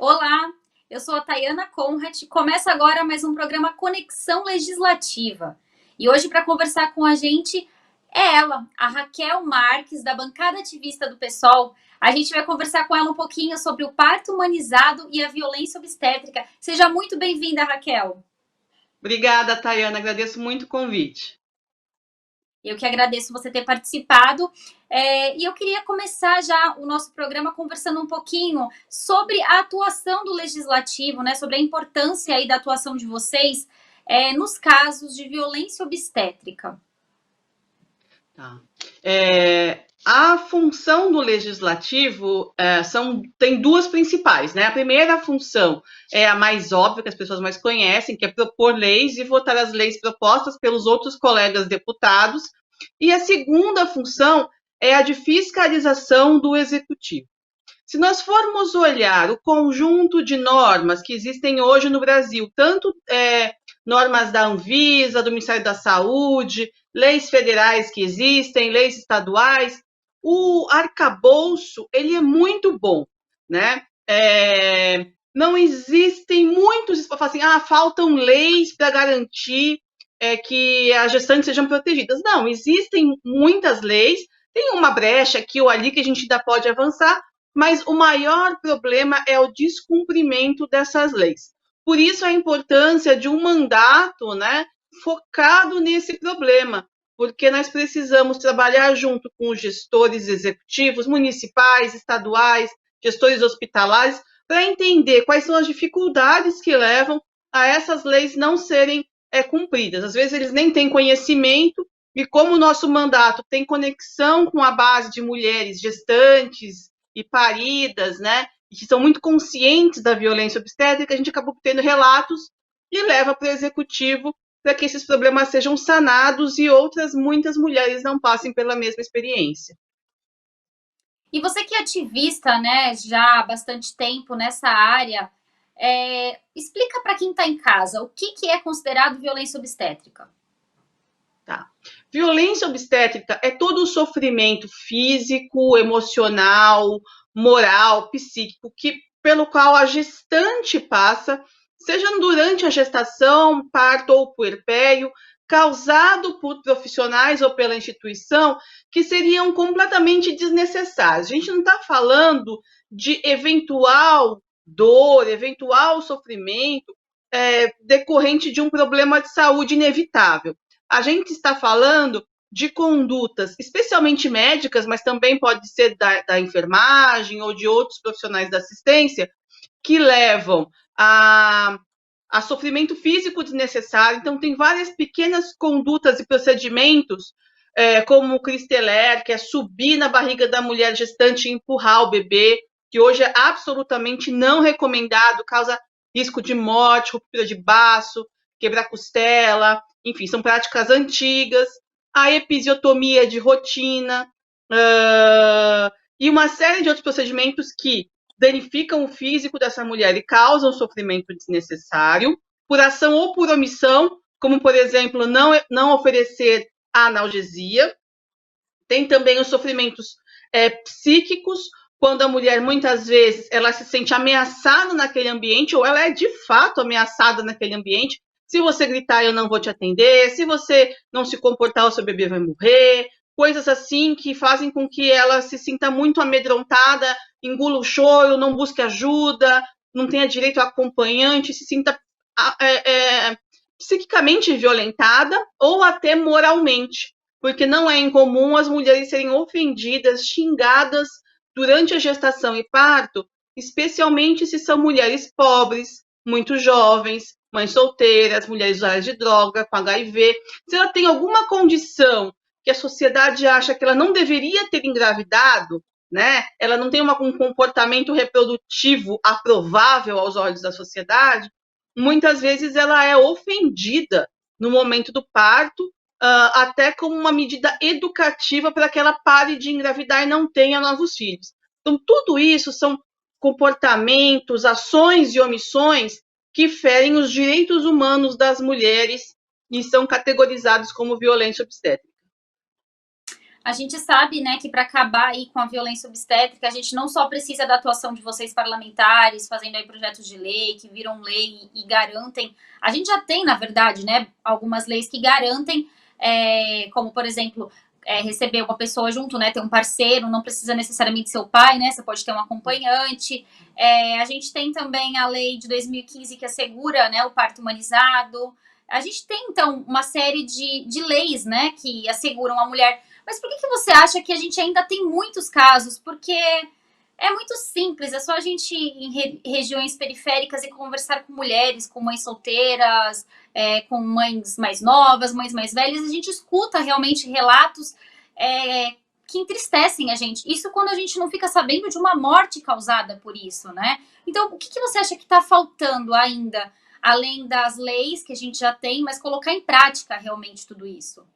Olá, eu sou a Tayana Conrad. Começa agora mais um programa Conexão Legislativa. E hoje, para conversar com a gente, é ela, a Raquel Marques, da bancada ativista do PSOL. A gente vai conversar com ela um pouquinho sobre o parto humanizado e a violência obstétrica. Seja muito bem-vinda, Raquel. Obrigada, Tayana. Agradeço muito o convite. Eu que agradeço você ter participado. E eu queria começar já o nosso programa conversando um pouquinho sobre a atuação do legislativo, né? Sobre a importância aí da atuação de vocês nos casos de violência obstétrica. Tá. A função do legislativo tem duas principais, né? A primeira função é a mais óbvia, que as pessoas mais conhecem, que é propor leis e votar as leis propostas pelos outros colegas deputados. E a segunda função é a de fiscalização do executivo. Se nós formos olhar o conjunto de normas que existem hoje no Brasil, tanto normas da Anvisa, do Ministério da Saúde, leis federais que existem, leis estaduais, o arcabouço ele é muito bom, né? Não existem muitos, assim, faltam leis para garantir que as gestantes sejam protegidas. Não, existem muitas leis, tem uma brecha aqui ou ali que a gente ainda pode avançar, mas o maior problema é o descumprimento dessas leis. Por isso a importância de um mandato, né, focado nesse problema, porque nós precisamos trabalhar junto com os gestores executivos, municipais, estaduais, gestores hospitalares, para entender quais são as dificuldades que levam a essas leis não serem cumpridas. Às vezes eles nem têm conhecimento, e como o nosso mandato tem conexão com a base de mulheres gestantes e paridas, né, e que são muito conscientes da violência obstétrica, a gente acabou tendo relatos e leva para o executivo para que esses problemas sejam sanados e outras muitas mulheres não passem pela mesma experiência. E você que é ativista, né, já há bastante tempo nessa área, explica para quem está em casa o que é considerado violência obstétrica. Tá. Violência obstétrica é todo o sofrimento físico, emocional, moral, psíquico, pelo qual a gestante passa, seja durante a gestação, parto ou puerpério, causado por profissionais ou pela instituição, que seriam completamente desnecessários. A gente não está falando de eventual dor, eventual sofrimento decorrente de um problema de saúde inevitável. A gente está falando de condutas, especialmente médicas, mas também pode ser da enfermagem ou de outros profissionais da assistência, que levam a sofrimento físico desnecessário. Então, tem várias pequenas condutas e procedimentos, como o Cristeler, que é subir na barriga da mulher gestante e empurrar o bebê, que hoje é absolutamente não recomendado, causa risco de morte, ruptura de baço, quebrar costela, enfim, são práticas antigas. A episiotomia de rotina, e uma série de outros procedimentos que danificam o físico dessa mulher e causam sofrimento desnecessário, por ação ou por omissão, como, por exemplo, não oferecer a analgesia. Tem também os sofrimentos psíquicos, quando a mulher, muitas vezes, ela se sente ameaçada naquele ambiente, ou ela é, de fato, ameaçada naquele ambiente. Se você gritar, eu não vou te atender. Se você não se comportar, o seu bebê vai morrer. Coisas assim que fazem com que ela se sinta muito amedrontada, engula o choro, não busque ajuda, não tenha direito a acompanhante, se sinta psiquicamente violentada ou até moralmente, porque não é incomum as mulheres serem ofendidas, xingadas durante a gestação e parto, especialmente se são mulheres pobres, muito jovens, mães solteiras, mulheres usuárias de droga, com HIV. Se ela tem alguma condição que a sociedade acha que ela não deveria ter engravidado, né? Ela não tem um comportamento reprodutivo aprovável aos olhos da sociedade, muitas vezes ela é ofendida no momento do parto, até como uma medida educativa para que ela pare de engravidar e não tenha novos filhos. Então, tudo isso são comportamentos, ações e omissões que ferem os direitos humanos das mulheres e são categorizados como violência obstétrica. A gente sabe, né, que para acabar aí com a violência obstétrica, a gente não só precisa da atuação de vocês parlamentares, fazendo aí projetos de lei que viram lei e garantem. A gente já tem, na verdade, né, algumas leis que garantem, como por exemplo, receber uma pessoa junto, né, ter um parceiro, não precisa necessariamente ser o pai, né, você pode ter um acompanhante. A gente tem também a lei de 2015 que assegura, né, o parto humanizado. A gente tem, então, uma série de leis, né, que asseguram a mulher. Mas por que você acha que a gente ainda tem muitos casos? Porque é muito simples, é só a gente ir em regiões periféricas e conversar com mulheres, com mães solteiras, com mães mais novas, mães mais velhas, a gente escuta realmente relatos que entristecem a gente. Isso quando a gente não fica sabendo de uma morte causada por isso, né? Então, o que você acha que está faltando ainda, além das leis que a gente já tem, mas colocar em prática realmente tudo isso?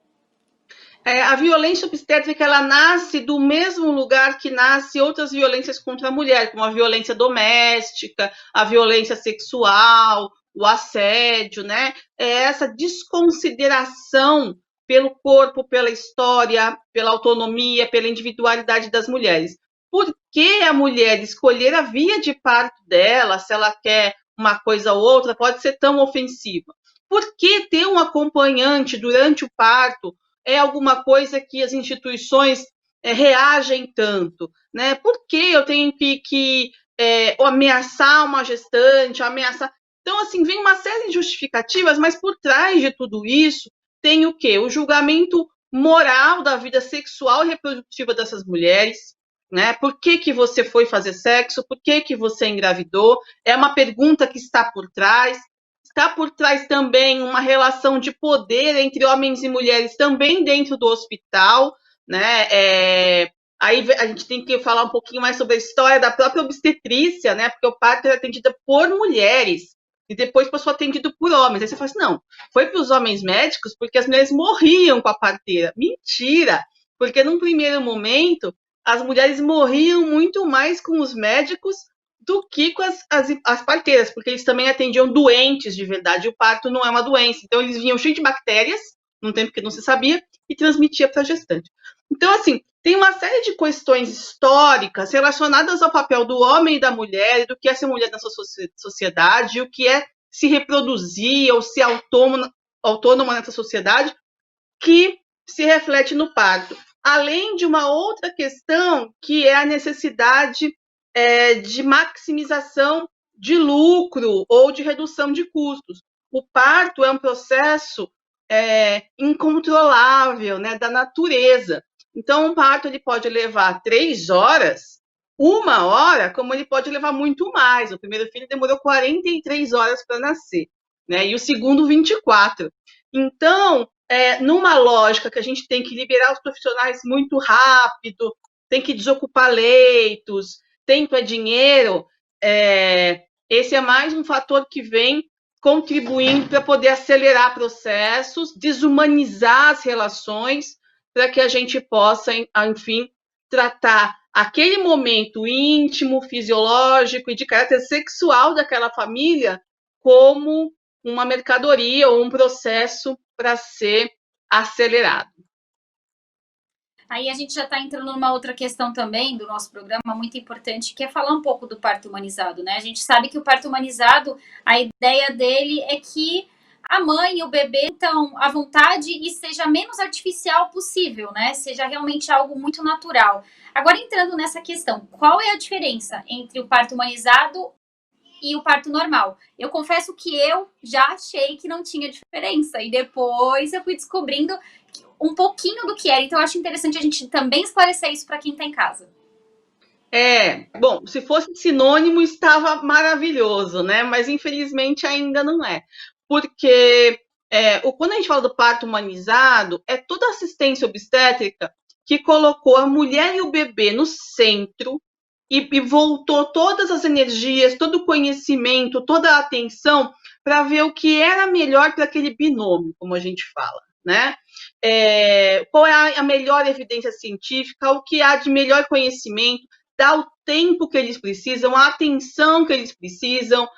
A violência obstétrica, ela nasce do mesmo lugar que nasce outras violências contra a mulher, como a violência doméstica, a violência sexual, o assédio, né? É essa desconsideração pelo corpo, pela história, pela autonomia, pela individualidade das mulheres. Por que a mulher escolher a via de parto dela, se ela quer uma coisa ou outra, pode ser tão ofensiva? Por que ter um acompanhante durante o parto é alguma coisa que as instituições reagem tanto, né? Por que eu tenho que ameaçar uma gestante, ameaçar... Então, assim, vem uma série de justificativas, mas por trás de tudo isso tem o quê? O julgamento moral da vida sexual e reprodutiva dessas mulheres, né? Por que você foi fazer sexo? Por que você engravidou? É uma pergunta que está por trás. Está por trás também uma relação de poder entre homens e mulheres também dentro do hospital, né? Aí a gente tem que falar um pouquinho mais sobre a história da própria obstetrícia, né? Porque o parto era atendido por mulheres e depois passou atendido por homens. Aí você fala assim, não, foi para os homens médicos porque as mulheres morriam com a parteira. Mentira! Porque num primeiro momento as mulheres morriam muito mais com os médicos do que com as parteiras, porque eles também atendiam doentes de verdade. O parto não é uma doença. Então, eles vinham cheios de bactérias, num tempo que não se sabia, e transmitia para a gestante. Então, assim, tem uma série de questões históricas relacionadas ao papel do homem e da mulher, do que é ser mulher nessa sociedade, o que é se reproduzir ou ser autônoma nessa sociedade, que se reflete no parto. Além de uma outra questão, que é a necessidade de maximização de lucro ou de redução de custos. O parto é um processo incontrolável, né, da natureza. Então, um parto ele pode levar 3 horas, 1 hora, como ele pode levar muito mais. O primeiro filho demorou 43 horas para nascer, né, e o segundo 24. Então, numa lógica que a gente tem que liberar os profissionais muito rápido, tem que desocupar leitos, tempo é dinheiro, esse é mais um fator que vem contribuindo para poder acelerar processos, desumanizar as relações, para que a gente possa, enfim, tratar aquele momento íntimo, fisiológico e de caráter sexual daquela família como uma mercadoria ou um processo para ser acelerado. Aí a gente já está entrando numa outra questão também do nosso programa muito importante, que é falar um pouco do parto humanizado, né? A gente sabe que o parto humanizado, a ideia dele é que a mãe e o bebê estão à vontade e seja menos artificial possível, né? Seja realmente algo muito natural. Agora, entrando nessa questão, qual é a diferença entre o parto humanizado e o parto normal? Eu confesso que eu já achei que não tinha diferença, e depois eu fui descobrindo um pouquinho do que era. Então, eu acho interessante a gente também esclarecer isso para quem está em casa. Bom, se fosse sinônimo, estava maravilhoso, né? Mas infelizmente ainda não é. Porque quando a gente fala do parto humanizado, é toda a assistência obstétrica que colocou a mulher e o bebê no centro e voltou todas as energias, todo o conhecimento, toda a atenção para ver o que era melhor para aquele binômio, como a gente fala, né? Qual é a melhor evidência científica, o que há de melhor conhecimento, dar o tempo que eles precisam, a atenção que eles precisam,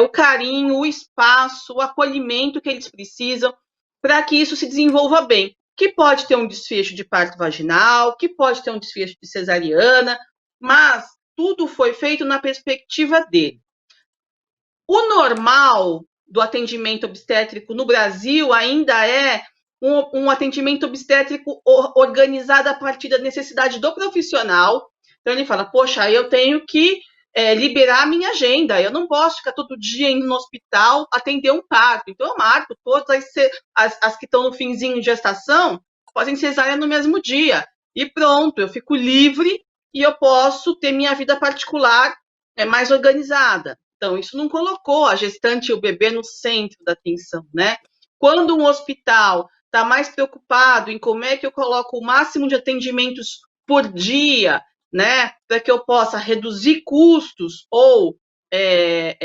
o carinho, o espaço, o acolhimento que eles precisam para que isso se desenvolva bem. que pode ter um desfecho de parto vaginal, que pode ter um desfecho de cesariana, mas tudo foi feito na perspectiva dele. O normal do atendimento obstétrico no Brasil ainda é um atendimento obstétrico organizado a partir da necessidade do profissional. Então, ele fala, poxa, eu tenho que liberar a minha agenda, eu não posso ficar todo dia indo no hospital atender um parto. Então, eu marco todas as que estão no finzinho de gestação, fazem cesárea no mesmo dia. E pronto, eu fico livre e eu posso ter minha vida particular mais organizada. Então, isso não colocou a gestante e o bebê no centro da atenção, né? Quando um hospital está mais preocupado em como é que eu coloco o máximo de atendimentos por dia, né, para que eu possa reduzir custos ou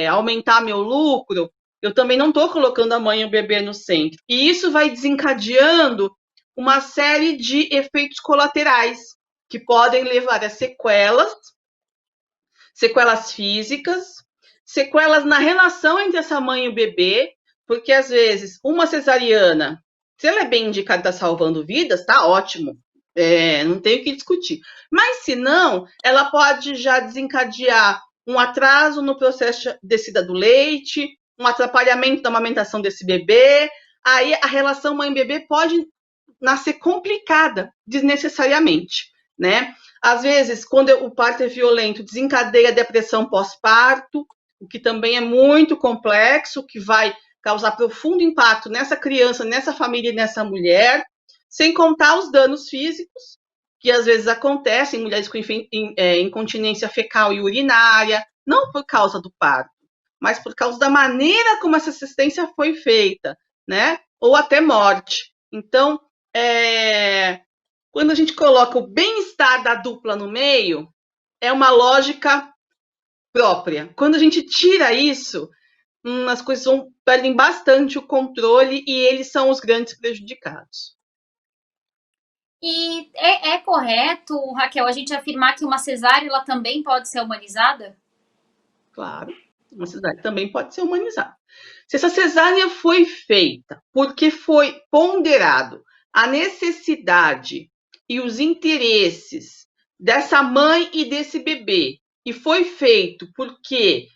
aumentar meu lucro, eu também não estou colocando a mãe e o bebê no centro. E isso vai desencadeando uma série de efeitos colaterais que podem levar a sequelas físicas, sequelas na relação entre essa mãe e o bebê, porque às vezes uma cesariana, se ela é bem indicada, está salvando vidas, tá ótimo, não tem o que discutir. Mas se não, ela pode já desencadear um atraso no processo de descida do leite, um atrapalhamento da amamentação desse bebê, aí a relação mãe-bebê pode nascer complicada desnecessariamente, né? Às vezes, quando o parto é violento, desencadeia depressão pós-parto, o que também é muito complexo, que vai causar profundo impacto nessa criança, nessa família e nessa mulher, sem contar os danos físicos, que às vezes acontecem em mulheres com incontinência fecal e urinária, não por causa do parto, mas por causa da maneira como essa assistência foi feita, né? Ou até morte. Então, quando a gente coloca o bem-estar da dupla no meio, é uma lógica própria. Quando a gente tira isso, as coisas perdem bastante o controle e eles são os grandes prejudicados. E é correto, Raquel, a gente afirmar que uma cesárea ela também pode ser humanizada? Claro, uma cesárea também pode ser humanizada. Se essa cesárea foi feita porque foi ponderado a necessidade e os interesses dessa mãe e desse bebê, e foi feito porque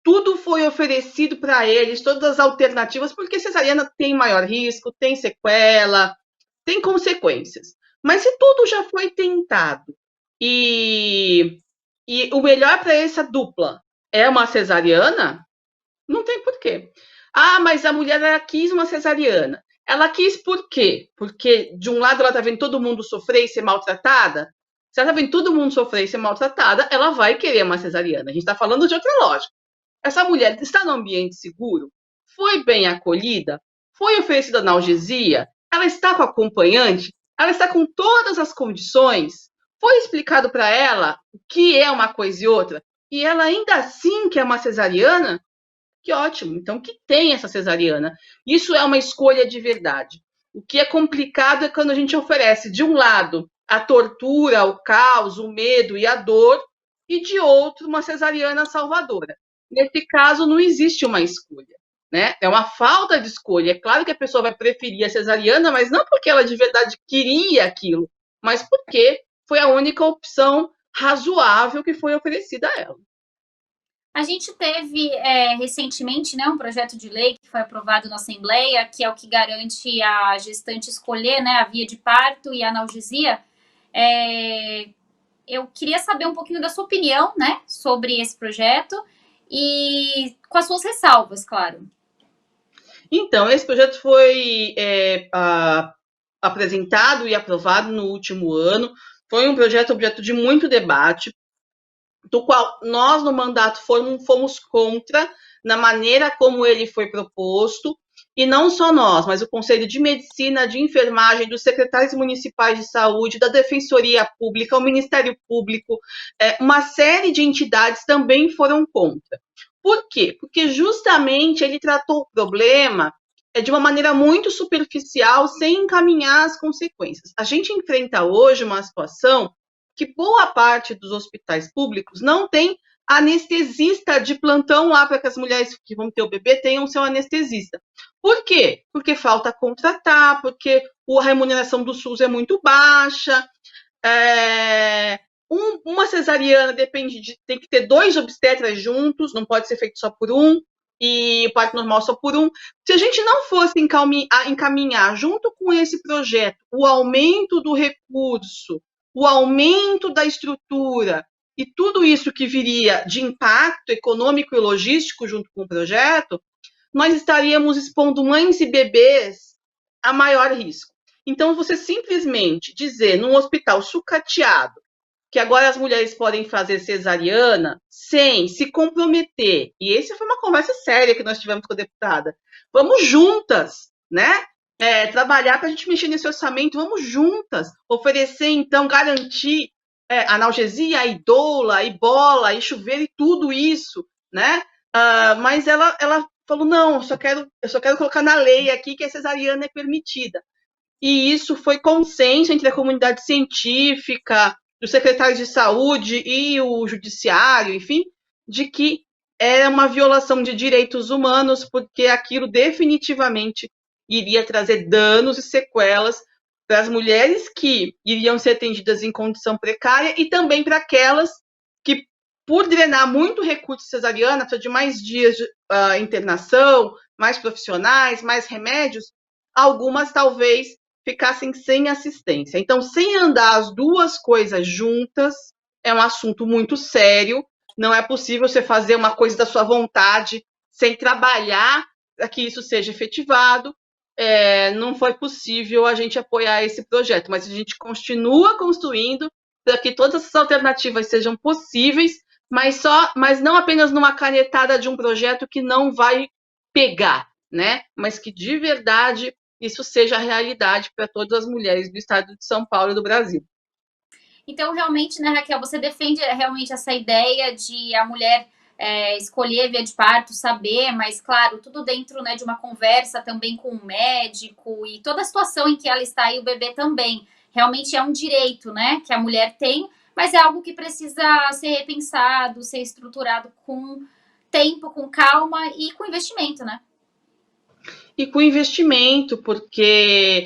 tudo foi oferecido para eles, todas as alternativas, porque cesariana tem maior risco, tem sequela, tem consequências. Mas se tudo já foi tentado e o melhor para essa dupla é uma cesariana, não tem porquê. Ah, mas a mulher ela quis uma cesariana. Ela quis por quê? Porque, de um lado, ela está vendo todo mundo sofrer e ser maltratada. Se ela está vendo todo mundo sofrer e ser maltratada, ela vai querer uma cesariana. A gente está falando de outra lógica. Essa mulher está no ambiente seguro? Foi bem acolhida? Foi oferecida analgesia? Ela está com acompanhante? Ela está com todas as condições? Foi explicado para ela o que é uma coisa e outra? E ela ainda assim quer uma cesariana? Que ótimo, então que tem essa cesariana. Isso é uma escolha de verdade. O que é complicado é quando a gente oferece, de um lado, a tortura, o caos, o medo e a dor, e de outro, uma cesariana salvadora. Nesse caso, não existe uma escolha, né? É uma falta de escolha. É claro que a pessoa vai preferir a cesariana, mas não porque ela de verdade queria aquilo, mas porque foi a única opção razoável que foi oferecida a ela. A gente teve recentemente, né, um projeto de lei que foi aprovado na Assembleia, que é o que garante a gestante escolher, né, a via de parto e a analgesia. Eu queria saber um pouquinho da sua opinião, né, sobre esse projeto e com as suas ressalvas, claro. Então, esse projeto foi apresentado e aprovado no último ano. Foi um projeto objeto de muito debate, do qual nós, no mandato, fomos contra na maneira como ele foi proposto, e não só nós, mas o Conselho de Medicina, de Enfermagem, dos secretários municipais de saúde, da Defensoria Pública, o Ministério Público, uma série de entidades também foram contra. Por quê? Porque justamente ele tratou o problema de uma maneira muito superficial, sem encaminhar as consequências. A gente enfrenta hoje uma situação que boa parte dos hospitais públicos não tem anestesista de plantão lá para que as mulheres que vão ter o bebê tenham seu anestesista. Por quê? Porque falta contratar, porque a remuneração do SUS é muito baixa. Uma cesariana tem que ter 2 obstetras juntos, não pode ser feito só por um, e o parto normal só por um. Se a gente não fosse encaminhar junto com esse projeto o aumento do recurso, o aumento da estrutura e tudo isso que viria de impacto econômico e logístico junto com o projeto, nós estaríamos expondo mães e bebês a maior risco. Então, você simplesmente dizer num hospital sucateado que agora as mulheres podem fazer cesariana sem se comprometer, e essa foi uma conversa séria que nós tivemos com a deputada, vamos juntas, né? Trabalhar para a gente mexer nesse orçamento, vamos juntas oferecer, então, garantir analgesia, e doula, e bola, e chuveiro, e tudo isso, né? Mas ela falou, não, eu só quero colocar na lei aqui que a cesariana é permitida. E isso foi consenso entre a comunidade científica, os secretários de saúde e o judiciário, enfim, de que era uma violação de direitos humanos, porque aquilo definitivamente iria trazer danos e sequelas para as mulheres que iriam ser atendidas em condição precária e também para aquelas que, por drenar muito recurso cesariana, precisa de mais dias de internação, mais profissionais, mais remédios, algumas talvez ficassem sem assistência. Então, sem andar as duas coisas juntas, é um assunto muito sério. Não é possível você fazer uma coisa da sua vontade sem trabalhar para que isso seja efetivado. Não foi possível a gente apoiar esse projeto, mas a gente continua construindo para que todas essas alternativas sejam possíveis, mas não apenas numa canetada de um projeto que não vai pegar, né? Mas que de verdade isso seja a realidade para todas as mulheres do estado de São Paulo e do Brasil. Então, realmente, né, Raquel, você defende realmente essa ideia de a mulher escolher via de parto, saber, mas, claro, tudo dentro, né, de uma conversa também com o médico e toda a situação em que ela está e o bebê também. Realmente é um direito, né, que a mulher tem, mas é algo que precisa ser repensado, ser estruturado com tempo, com calma e com investimento, né? E com investimento, porque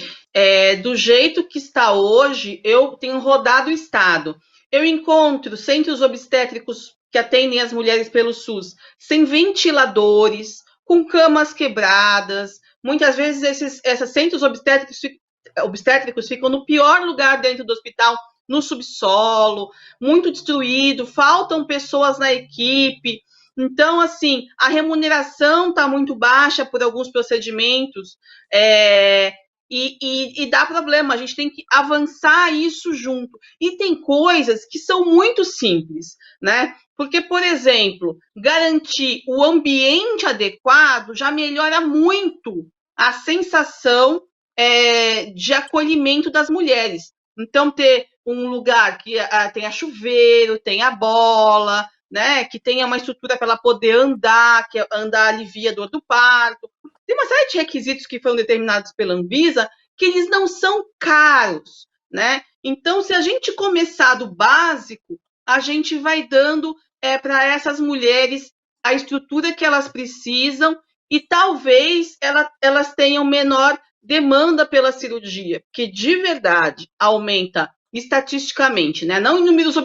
do jeito que está hoje, eu tenho rodado o estado. Eu encontro centros obstétricos que atendem as mulheres pelo SUS sem ventiladores, com camas quebradas. Muitas vezes esses centros obstétricos ficam no pior lugar dentro do hospital, no subsolo, muito destruído, faltam pessoas na equipe. Então, assim, a remuneração está muito baixa por alguns procedimentos e dá problema, a gente tem que avançar isso junto. E tem coisas que são muito simples, né? Porque, por exemplo, garantir o ambiente adequado já melhora muito a sensação de acolhimento das mulheres. Então, ter um lugar que tenha chuveiro, tenha bola, né, que tenha uma estrutura para ela poder andar, que andar alivia a dor do parto. Tem uma série de requisitos que foram determinados pela Anvisa que eles não são caros, né? Então, se a gente começar do básico, a gente vai dando para essas mulheres a estrutura que elas precisam e talvez elas tenham menor demanda pela cirurgia, porque de verdade aumenta estatisticamente, né? Não em números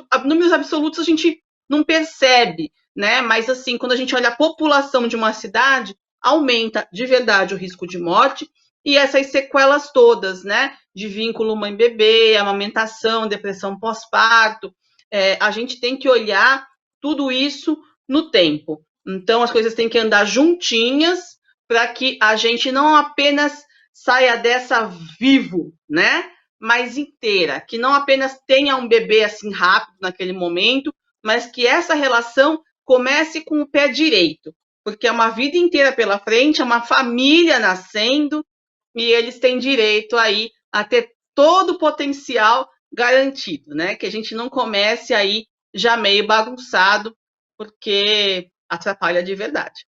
absolutos a gente não percebe, né? Mas assim, quando a gente olha a população de uma cidade, aumenta de verdade o risco de morte e essas sequelas todas, né? De vínculo mãe-bebê, amamentação, depressão pós-parto. A gente tem que olhar tudo isso no tempo. Então, as coisas têm que andar juntinhas para que a gente não apenas saia dessa vivo, né? Mas inteira, que não apenas tenha um bebê assim rápido naquele momento, mas que essa relação comece com o pé direito, porque é uma vida inteira pela frente, é uma família nascendo e eles têm direito aí a ter todo o potencial garantido, né? Que a gente não comece aí já meio bagunçado, porque atrapalha de verdade.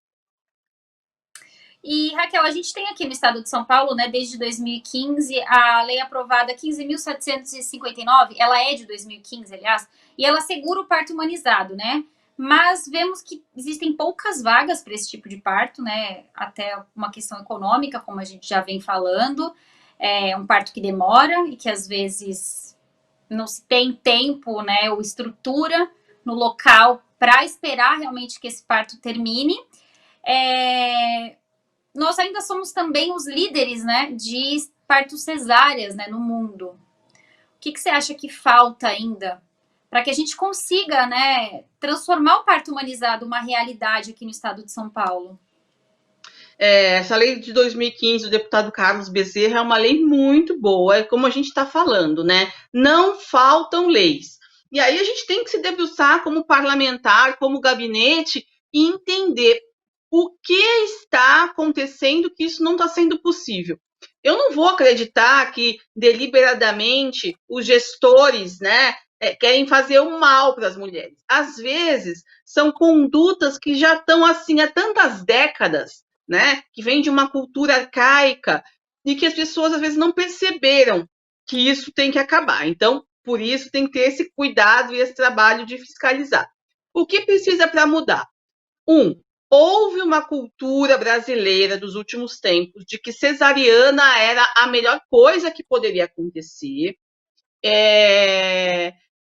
E, Raquel, a gente tem aqui no estado de São Paulo, né, desde 2015, a lei aprovada 15.759, ela é de 2015, aliás, e ela assegura o parto humanizado, né? mas vemos que existem poucas vagas para esse tipo de parto, né? Até uma questão econômica, como a gente já vem falando, é um parto que demora e que às vezes não se tem tempo, né, ou estrutura no local para esperar realmente que esse parto termine. Nós ainda somos também os líderes, né, de partos cesáreas, né, no mundo. O que você acha que falta ainda para que a gente consiga, né, transformar o parto humanizado uma realidade aqui no estado de São Paulo? Essa lei de 2015 do deputado Carlos Bezerra é uma lei muito boa, é como a gente está falando, né? Não faltam leis. E aí a gente tem que se debruçar como parlamentar, como gabinete, e entender o que está acontecendo que isso não está sendo possível. Eu não vou acreditar que deliberadamente os gestores, né, querem fazer o mal para as mulheres. Às vezes são condutas que já estão assim há tantas décadas, né, que vem de uma cultura arcaica e que as pessoas às vezes não perceberam que isso tem que acabar. Então, por isso tem que ter esse cuidado e esse trabalho de fiscalizar. O que precisa para mudar? Houve uma cultura brasileira dos últimos tempos de que cesariana era a melhor coisa que poderia acontecer.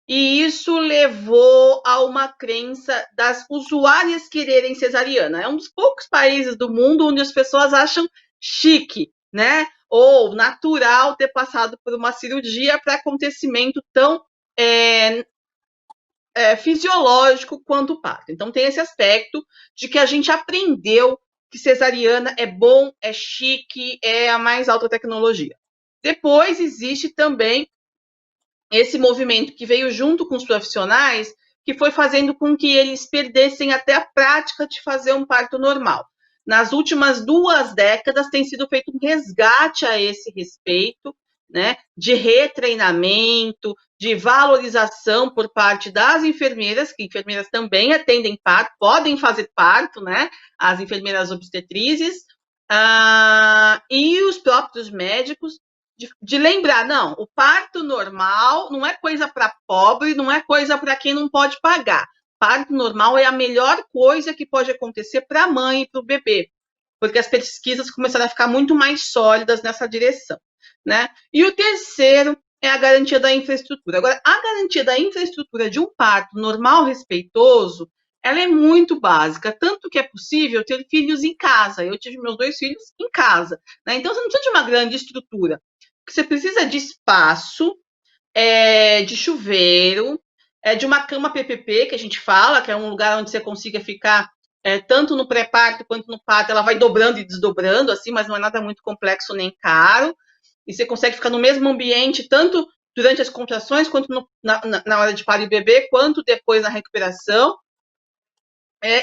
E isso levou a uma crença das usuárias quererem cesariana. É um dos poucos países do mundo onde as pessoas acham chique, né? Ou natural ter passado por uma cirurgia para acontecimento tão fisiológico quanto o parto. Então tem esse aspecto de que a gente aprendeu que cesariana é bom, é chique, é a mais alta tecnologia. Depois existe também esse movimento que veio junto com os profissionais, que foi fazendo com que eles perdessem até a prática de fazer um parto normal. Nas últimas 2 décadas tem sido feito um resgate a esse respeito, né, de retreinamento, de valorização por parte das enfermeiras, que enfermeiras também atendem parto, podem fazer parto, né, as enfermeiras obstetrizes, e os próprios médicos, de lembrar, não, o parto normal não é coisa para pobre, não é coisa para quem não pode pagar. Parto normal é a melhor coisa que pode acontecer para a mãe e para o bebê, porque as pesquisas começaram a ficar muito mais sólidas nessa direção, né? E o terceiro é a garantia da infraestrutura. Agora, a garantia da infraestrutura de um parto normal, respeitoso, ela é muito básica, tanto que é possível ter filhos em casa. Eu tive meus 2 filhos em casa, né? Então, você não precisa de uma grande estrutura. Você precisa de espaço, de chuveiro, de uma cama PPP, que a gente fala, que é um lugar onde você consiga ficar tanto no pré-parto quanto no parto. Ela vai dobrando e desdobrando, assim, mas não é nada muito complexo nem caro. E você consegue ficar no mesmo ambiente, tanto durante as contrações, quanto na hora de parir o bebê, quanto depois na recuperação.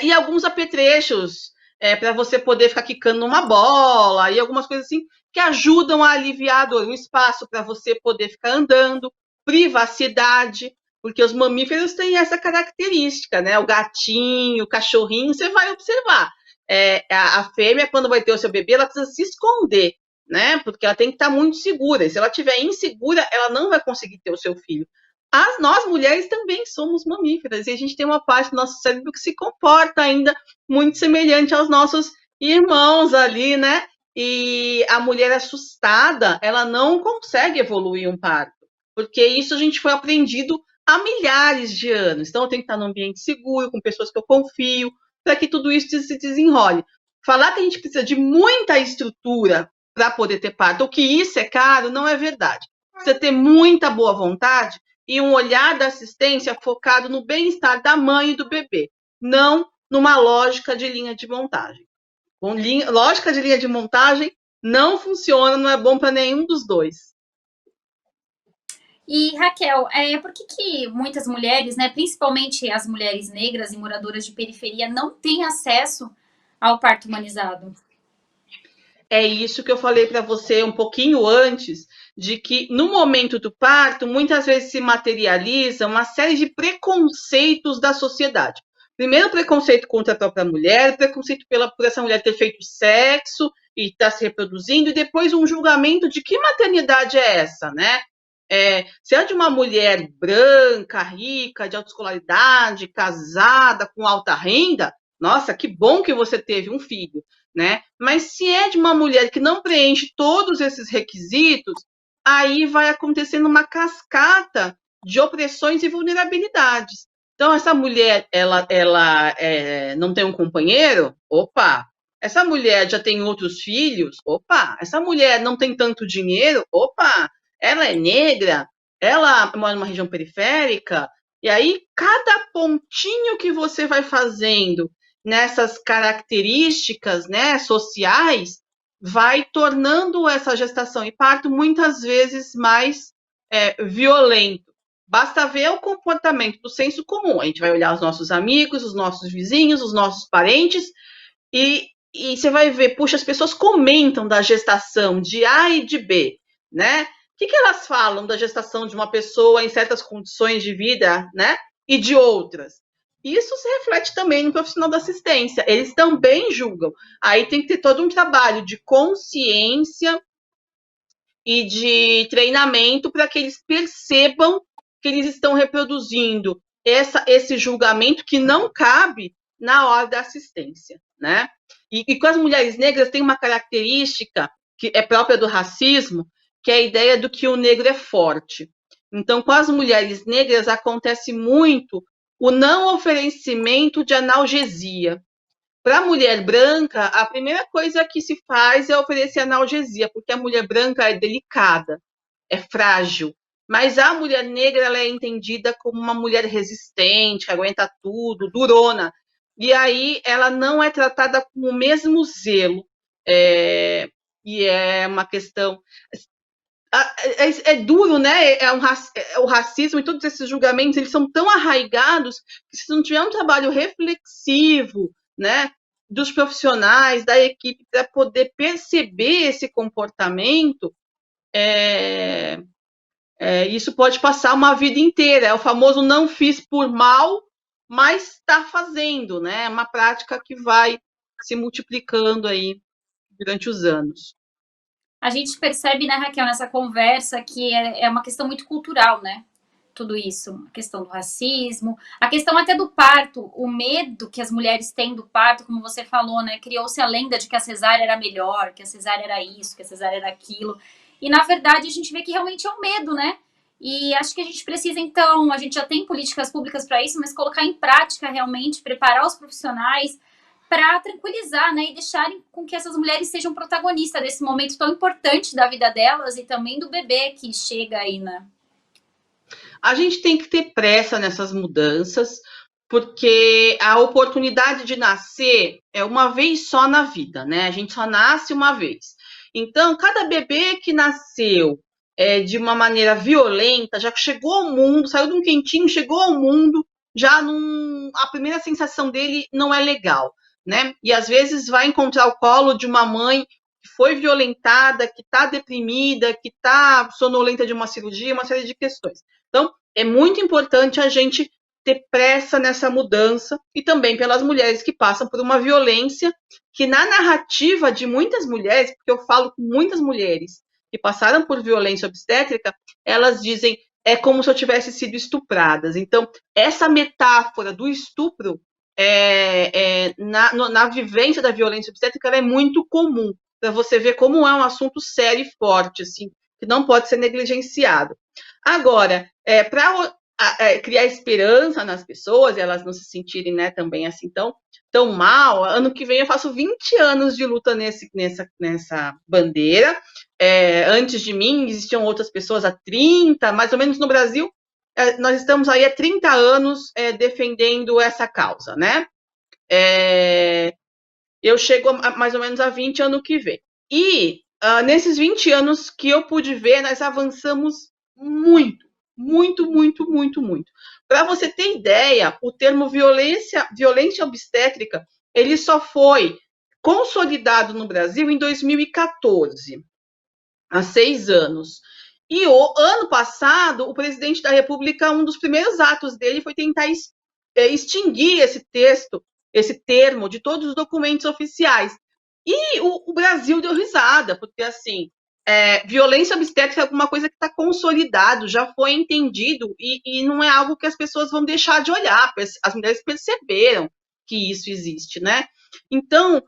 E alguns apetrechos para você poder ficar quicando numa bola, e algumas coisas assim que ajudam a aliviar a dor. Um espaço para você poder ficar andando, privacidade, porque os mamíferos têm essa característica, né? O gatinho, o cachorrinho, você vai observar. A fêmea, quando vai ter o seu bebê, ela precisa se esconder, né? Porque ela tem que estar muito segura. E se ela estiver insegura, ela não vai conseguir ter o seu filho. Nós mulheres também somos mamíferas e a gente tem uma parte do nosso cérebro que se comporta ainda muito semelhante aos nossos irmãos ali, né? E a mulher assustada, ela não consegue evoluir um parto, porque isso a gente foi aprendido há milhares de anos. Então, eu tenho que estar num ambiente seguro, com pessoas que eu confio, para que tudo isso se desenrole. Falar que a gente precisa de muita estrutura para poder ter parto, ou que isso é caro, não é verdade. Precisa ter muita boa vontade e um olhar da assistência focado no bem-estar da mãe e do bebê, não numa lógica de linha de montagem. Lógica de linha de montagem não funciona, não é bom para nenhum dos dois. E, Raquel, por que muitas mulheres, né, principalmente as mulheres negras e moradoras de periferia, não têm acesso ao parto humanizado? É isso que eu falei para você um pouquinho antes, de que no momento do parto, muitas vezes se materializa uma série de preconceitos da sociedade. Primeiro, preconceito contra a própria mulher, preconceito por essa mulher ter feito sexo e estar se reproduzindo, e depois um julgamento de que maternidade é essa, né? Se é de uma mulher branca, rica, de alta escolaridade, casada, com alta renda, nossa, que bom que você teve um filho, né? Mas se é de uma mulher que não preenche todos esses requisitos, aí vai acontecendo uma cascata de opressões e vulnerabilidades. Então, essa mulher, ela não tem um companheiro? Opa! Essa mulher já tem outros filhos? Opa! Essa mulher não tem tanto dinheiro? Opa! Ela é negra? Ela mora numa região periférica? E aí, cada pontinho que você vai fazendo nessas características, né, sociais, vai tornando essa gestação e parto muitas vezes mais violento. Basta ver o comportamento do senso comum. A gente vai olhar os nossos amigos, os nossos vizinhos, os nossos parentes, e você vai ver, puxa, as pessoas comentam da gestação de A e de B, né? O que elas falam da gestação de uma pessoa em certas condições de vida, né? E de outras. Isso se reflete também no profissional da assistência. Eles também julgam. Aí tem que ter todo um trabalho de consciência e de treinamento para que eles percebam que eles estão reproduzindo esse julgamento que não cabe na hora da assistência, né? E com as mulheres negras tem uma característica que é própria do racismo, que é a ideia do que o negro é forte. Então, com as mulheres negras acontece muito o não oferecimento de analgesia. Para a mulher branca, a primeira coisa que se faz é oferecer analgesia, porque a mulher branca é delicada, é frágil. Mas a mulher negra ela é entendida como uma mulher resistente, que aguenta tudo, durona. E aí ela não é tratada com o mesmo zelo. E é uma questão. É duro, né? O racismo e todos esses julgamentos, eles são tão arraigados que se não tiver um trabalho reflexivo, né, dos profissionais, da equipe, para poder perceber esse comportamento, isso pode passar uma vida inteira. É o famoso não fiz por mal, mas está fazendo, né? É uma prática que vai se multiplicando aí durante os anos. A gente percebe, né, Raquel, nessa conversa que é uma questão muito cultural, né? Tudo isso, a questão do racismo, a questão até do parto, o medo que as mulheres têm do parto, como você falou, né? Criou-se a lenda de que a cesárea era melhor, que a cesárea era isso, que a cesárea era aquilo. E na verdade a gente vê que realmente é um medo, né? E acho que a gente precisa, então, a gente já tem políticas públicas para isso, mas colocar em prática realmente, preparar os profissionais para tranquilizar, né, e deixarem com que essas mulheres sejam protagonistas desse momento tão importante da vida delas e também do bebê que chega aí, né? A gente tem que ter pressa nessas mudanças, porque a oportunidade de nascer é uma vez só na vida, né? A gente só nasce uma vez. Então, cada bebê que nasceu de uma maneira violenta, já chegou ao mundo, saiu de um quentinho, chegou ao mundo, a primeira sensação dele não é legal, né? E às vezes vai encontrar o colo de uma mãe que foi violentada, que está deprimida, que está sonolenta de uma cirurgia, uma série de questões. Então, é muito importante a gente ter pressa nessa mudança e também pelas mulheres que passam por uma violência que na narrativa de muitas mulheres, porque eu falo com muitas mulheres que passaram por violência obstétrica, elas dizem é como se eu tivesse sido estupradas. Então, essa metáfora do estupro na vivência da violência obstétrica ela é muito comum, para você ver como é um assunto sério e forte, assim, que não pode ser negligenciado. Agora, para criar esperança nas pessoas, elas não se sentirem, né, também assim tão mal, ano que vem eu faço 20 anos de luta nessa bandeira. Antes de mim, existiam outras pessoas há 30, mais ou menos no Brasil, nós estamos aí há 30 anos defendendo essa causa, né? Eu chego mais ou menos a 20 ano que vem. E nesses 20 anos que eu pude ver, nós avançamos muito, muito, muito, muito, muito. Para você ter ideia, o termo violência obstétrica, ele só foi consolidado no Brasil em 2014, há 6 anos. E o ano passado, o presidente da República, um dos primeiros atos dele foi tentar extinguir esse termo de todos os documentos oficiais. E o Brasil deu risada, porque assim, violência obstétrica é alguma coisa que está consolidado, já foi entendido, e não é algo que as pessoas vão deixar de olhar. As mulheres perceberam que isso existe, né? Então,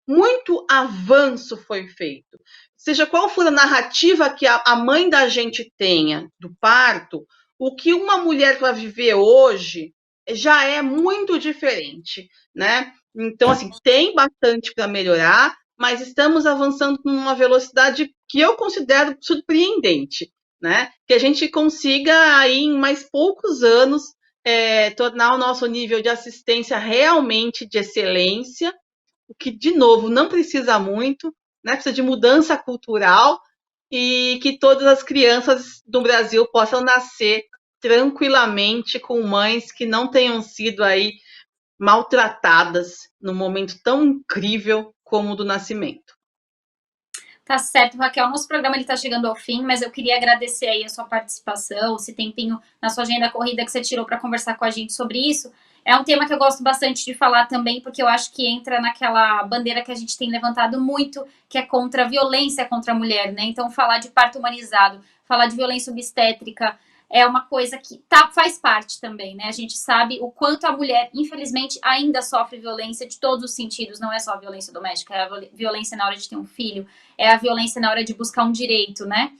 muito avanço foi feito. Seja qual for a narrativa que a mãe da gente tenha do parto, o que uma mulher vai viver hoje já é muito diferente, né? Então, assim, tem bastante para melhorar, mas estamos avançando com uma velocidade que eu considero surpreendente, né? Que a gente consiga aí em mais poucos anos tornar o nosso nível de assistência realmente de excelência, o que, de novo, não precisa muito, né? Precisa de mudança cultural e que todas as crianças do Brasil possam nascer tranquilamente com mães que não tenham sido aí maltratadas num momento tão incrível como o do nascimento. Tá certo, Raquel. Nosso programa está chegando ao fim, mas eu queria agradecer aí a sua participação, esse tempinho na sua agenda corrida que você tirou para conversar com a gente sobre isso. É um tema que eu gosto bastante de falar também, porque eu acho que entra naquela bandeira que a gente tem levantado muito, que é contra a violência contra a mulher, né? Então, falar de parto humanizado, falar de violência obstétrica, é uma coisa que faz parte também, né? A gente sabe o quanto a mulher, infelizmente, ainda sofre violência de todos os sentidos, não é só a violência doméstica, é a violência na hora de ter um filho, é a violência na hora de buscar um direito, né?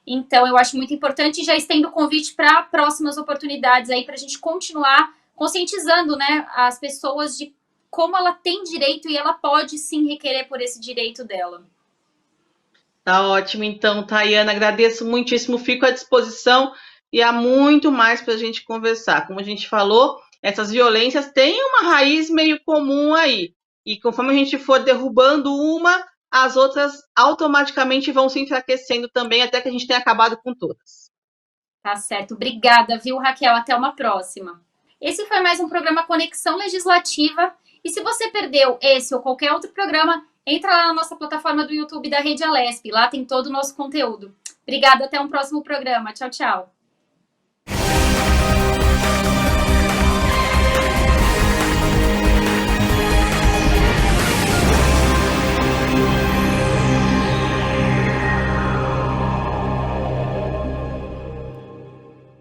Então, eu acho muito importante e já estendo o convite para próximas oportunidades aí para a gente continuar conscientizando, né, as pessoas de como ela tem direito e ela pode sim requerer por esse direito dela. Tá ótimo, então, Tayana, agradeço muitíssimo, fico à disposição e há muito mais para a gente conversar. Como a gente falou, essas violências têm uma raiz meio comum aí, e conforme a gente for derrubando uma, as outras automaticamente vão se enfraquecendo também, até que a gente tenha acabado com todas. Tá certo. Obrigada, viu, Raquel? Até uma próxima. Esse foi mais um programa Conexão Legislativa. E se você perdeu esse ou qualquer outro programa, entra lá na nossa plataforma do YouTube da Rede Alesp. Lá tem todo o nosso conteúdo. Obrigada, até um próximo programa. Tchau, tchau.